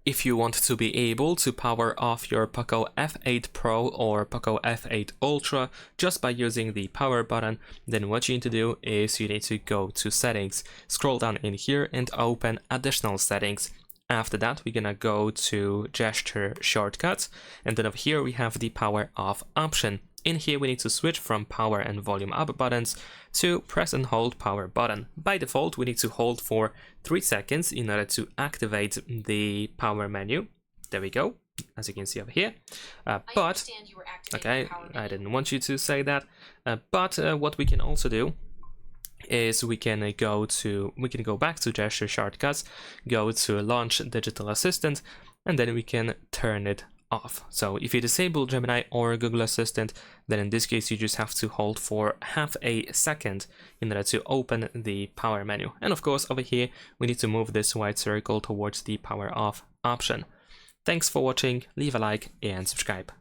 If you want to be able to power off your POCO F8 Pro or POCO F8 Ultra just by using the power button, then what you need to do is you need to go to settings, scroll down in here and open additional settings. After that, we're gonna go to gesture shortcuts, and then over here we have the power off option. In here we need to switch from power and volume up buttons to press and hold power button. By default we need to hold for 3 seconds in order to activate the power menu. There we go, as you can see over here. Okay, I didn't want you to say that. But what we can also do is we can go back to gesture shortcuts, go to launch digital assistant, and then we can turn it off. So if you disable Gemini or Google Assistant, then in this case you just have to hold for half a second in order to open the power menu. And of course over here we need to move this white circle towards the power off option. Thanks for watching, leave a like and subscribe.